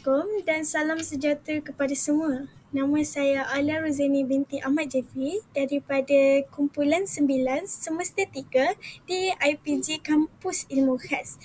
Assalamualaikum dan salam sejahtera kepada semua. Nama saya Alia Rozaini binti Ahmad Jeffrey daripada kumpulan 9 semester 3 di IPG Kampus Ilmu Khas.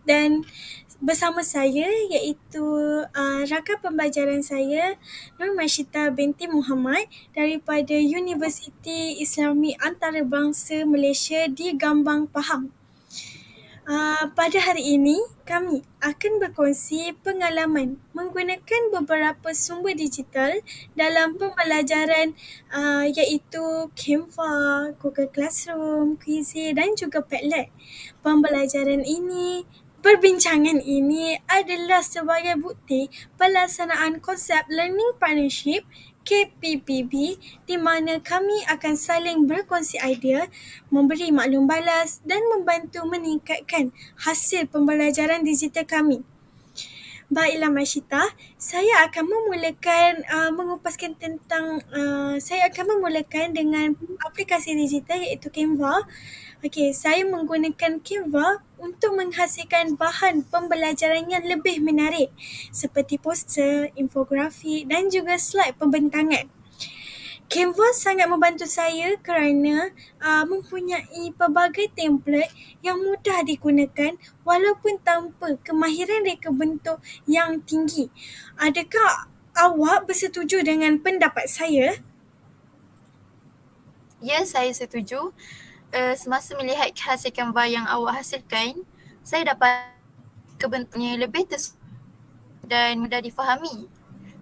Dan bersama saya iaitu rakan pembelajaran saya Nur Masyita binti Muhammad daripada Universiti Islami Antarabangsa Malaysia di Gambang, Pahang. Pada hari ini, kami akan berkongsi pengalaman menggunakan beberapa sumber digital dalam pembelajaran iaitu Canva, Google Classroom, Quizizz dan juga Padlet. Perbincangan ini adalah sebagai bukti pelaksanaan konsep Learning Partnership KPPB di mana kami akan saling berkongsi idea, memberi maklum balas dan membantu meningkatkan hasil pembelajaran digital kami. Baiklah Masyita, saya akan memulakan dengan aplikasi digital iaitu Canva. Okey, saya menggunakan Canva untuk menghasilkan bahan pembelajaran yang lebih menarik seperti poster, infografik dan juga slide pembentangan. Canva sangat membantu saya kerana mempunyai pelbagai template yang mudah digunakan walaupun tanpa kemahiran reka bentuk yang tinggi. Adakah awak bersetuju dengan pendapat saya? Ya, saya setuju. Semasa melihat hasil Canva yang awak hasilkan, saya dapat bentuknya lebih dan mudah difahami.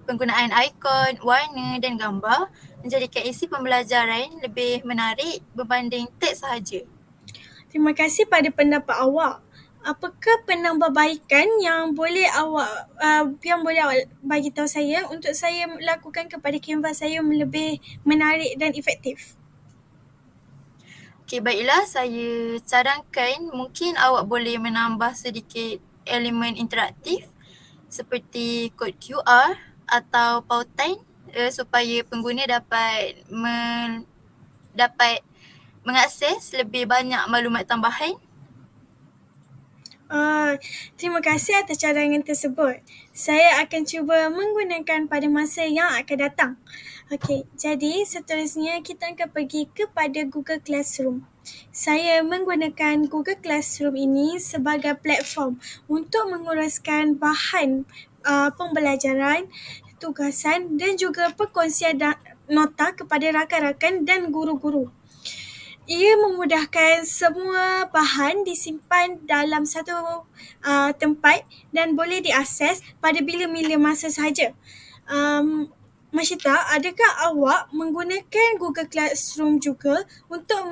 Penggunaan ikon, warna dan gambar menjadikan isi pembelajaran lebih menarik berbanding teks sahaja. Terima kasih pada pendapat awak. Apakah penambahbaikan yang boleh awak bagi tahu saya untuk saya lakukan kepada Canva saya lebih menarik dan efektif? Okey, baiklah, saya cadangkan mungkin awak boleh menambah sedikit elemen interaktif seperti kod QR atau pautan supaya pengguna dapat mengakses lebih banyak maklumat tambahan. Terima kasih atas cadangan tersebut. Saya akan cuba menggunakan pada masa yang akan datang. Okey, jadi seterusnya kita akan pergi kepada Google Classroom. Saya menggunakan Google Classroom ini sebagai platform untuk menguruskan bahan pembelajaran, tugasan dan juga perkongsian nota kepada rakan-rakan dan guru-guru. Ia memudahkan semua bahan disimpan dalam satu tempat dan boleh diakses pada bila-bila masa sahaja. Masyita, adakah awak menggunakan Google Classroom juga untuk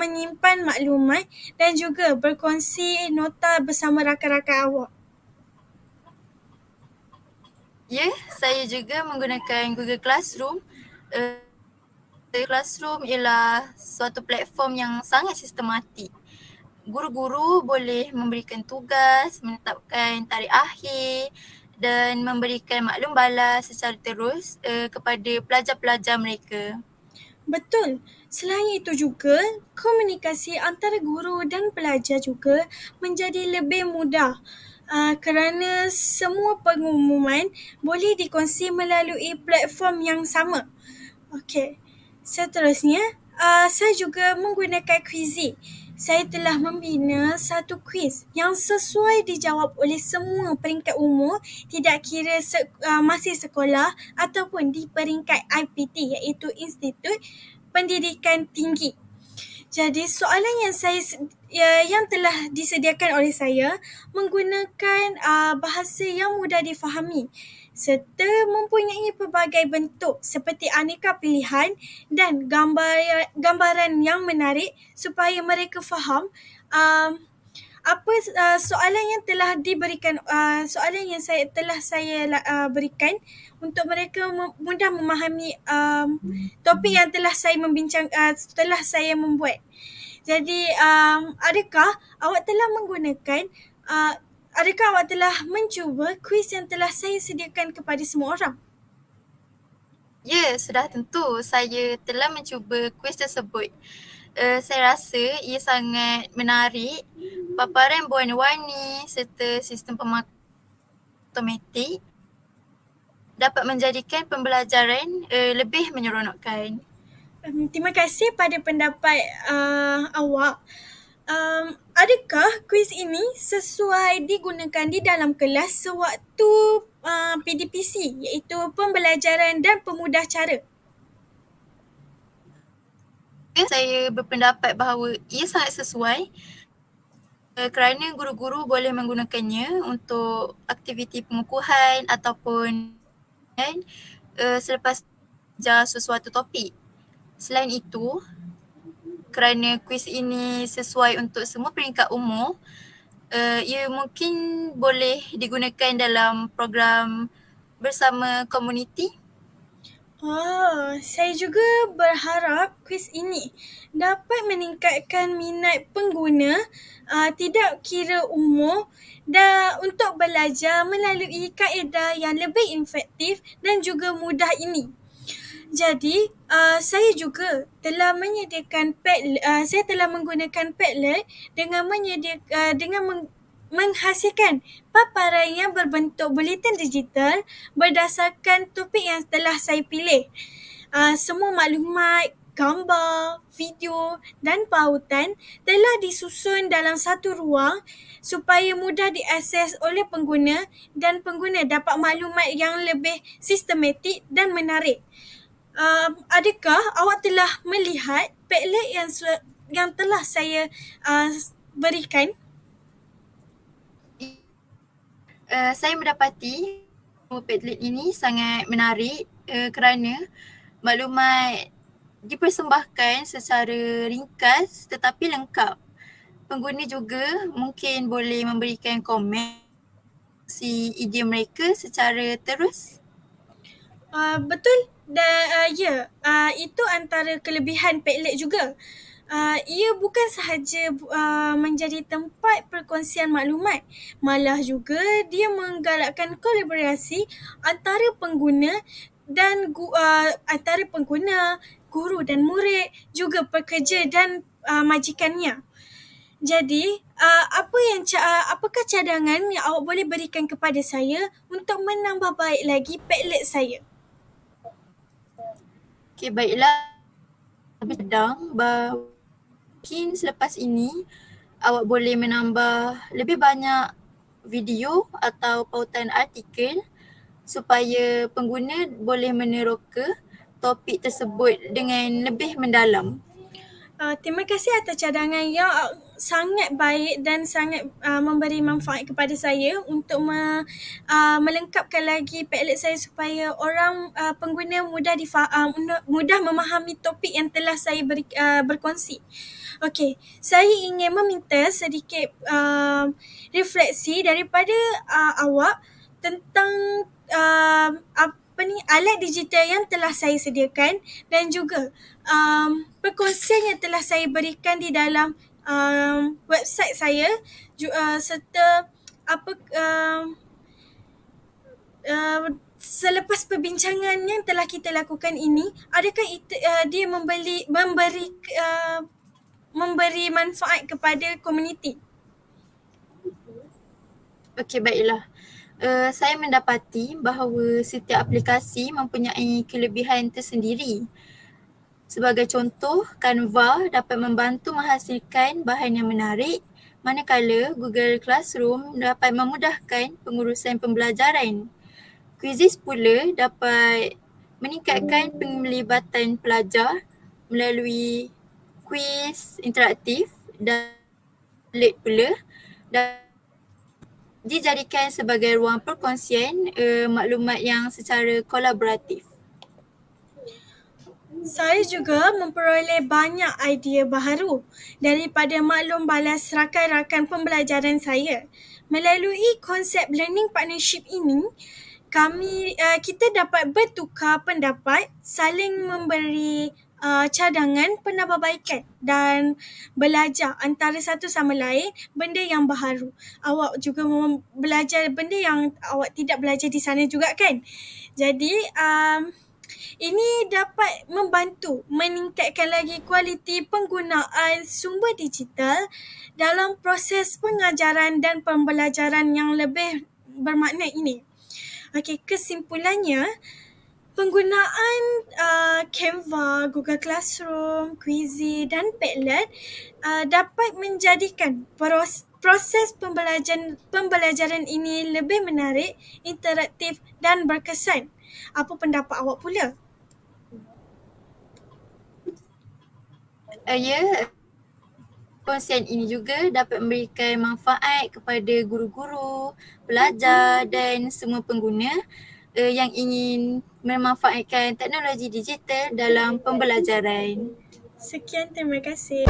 menyimpan maklumat dan juga berkongsi nota bersama rakan-rakan awak? Ya, saya juga menggunakan Google Classroom. Classroom ialah suatu platform yang sangat sistematik. Guru-guru boleh memberikan tugas, menetapkan tarikh akhir dan memberikan maklum balas secara terus kepada pelajar-pelajar mereka. Betul. Selain itu juga, komunikasi antara guru dan pelajar juga menjadi lebih mudah kerana semua pengumuman boleh dikongsi melalui platform yang sama. Okey. Seterusnya, saya juga menggunakan Quizizz. Saya telah membina satu kuis yang sesuai dijawab oleh semua peringkat umur, tidak kira masih sekolah ataupun di peringkat IPT iaitu Institut Pendidikan Tinggi. Jadi soalan yang telah disediakan oleh saya menggunakan bahasa yang mudah difahami serta mempunyai pelbagai bentuk seperti aneka pilihan dan gambaran yang menarik supaya mereka faham soalan yang telah diberikan, soalan yang saya berikan untuk mereka mudah memahami topik yang telah saya membuat. Jadi adakah awak telah mencuba kuis yang telah saya sediakan kepada semua orang? Ya, sudah tentu. Saya telah mencuba kuis tersebut. Saya rasa ia sangat menarik. Paparan berwarna-warni serta sistem pemakai automatik dapat menjadikan pembelajaran lebih menyeronokkan. Terima kasih pada pendapat awak. Adakah kuis ini sesuai digunakan di dalam kelas sewaktu PDPC, iaitu pembelajaran dan pemudah cara? Saya berpendapat bahawa ia sangat sesuai kerana guru-guru boleh menggunakannya untuk aktiviti pengukuhan ataupun selepas belajar sesuatu topik. Selain itu, kerana kuis ini sesuai untuk semua peringkat umur, ia mungkin boleh digunakan dalam program bersama komuniti. Saya juga berharap kuis ini dapat meningkatkan minat pengguna tidak kira umur dan untuk belajar melalui kaedah yang lebih efektif dan juga mudah ini. Jadi, saya juga telah menyediakan saya telah menggunakan Padlet dengan menghasilkan paparan yang berbentuk buletin digital berdasarkan topik yang telah saya pilih. Semua maklumat, gambar, video dan pautan telah disusun dalam satu ruang supaya mudah diakses oleh pengguna dan pengguna dapat maklumat yang lebih sistematik dan menarik. Adakah awak telah melihat Padlet yang telah saya berikan? Saya mendapati Padlet ini sangat menarik kerana maklumat dipersembahkan secara ringkas tetapi lengkap. Pengguna juga mungkin boleh memberikan komen si idea mereka secara terus. Betul dan itu antara kelebihan Padlet juga. Ia bukan sahaja menjadi tempat perkongsian maklumat, malah juga dia menggalakkan kolaborasi antara pengguna dan antara pengguna, guru dan murid, juga pekerja dan majikannya. Jadi, apakah cadangan yang awak boleh berikan kepada saya untuk menambah baik lagi Padlet saya? Okey, baiklah. Bercadang bahawa mungkin selepas ini awak boleh menambah lebih banyak video atau pautan artikel supaya pengguna boleh meneroka topik tersebut dengan lebih mendalam. Terima kasih atas cadangan yang sangat baik dan sangat memberi manfaat kepada saya untuk melengkapkan lagi Padlet saya supaya orang pengguna mudah memahami topik yang telah saya berkongsi. Okey, saya ingin meminta sedikit refleksi daripada awak tentang alat digital yang telah saya sediakan dan juga perkongsian yang telah saya berikan di dalam website saya serta selepas perbincangan yang telah kita lakukan ini, adakah dia memberi manfaat kepada komuniti? Okey, baiklah. Saya mendapati bahawa setiap aplikasi mempunyai kelebihan tersendiri. Sebagai contoh, Canva dapat membantu menghasilkan bahan yang menarik, manakala Google Classroom dapat memudahkan pengurusan pembelajaran. Quizizz pula dapat meningkatkan penglibatan pelajar melalui kuis interaktif dan Padlet pula dan dijadikan sebagai ruang perkongsian maklumat yang secara kolaboratif. Saya juga memperoleh banyak idea baharu daripada maklum balas rakan-rakan pembelajaran saya. Melalui konsep learning partnership ini, kita dapat bertukar pendapat, saling memberi cadangan penambahbaikan dan belajar antara satu sama lain benda yang baharu. Awak juga belajar benda yang awak tidak belajar di sana juga kan? Jadi ini dapat membantu meningkatkan lagi kualiti penggunaan sumber digital dalam proses pengajaran dan pembelajaran yang lebih bermakna ini. Okey, kesimpulannya, penggunaan Canva, Google Classroom, Quizizz dan Padlet dapat menjadikan proses pembelajaran ini lebih menarik, interaktif dan berkesan. Apa pendapat awak pula? Ya, kongsian ini juga dapat memberikan manfaat kepada guru-guru, pelajar dan semua pengguna yang ingin memanfaatkan teknologi digital dalam pembelajaran. Sekian, terima kasih.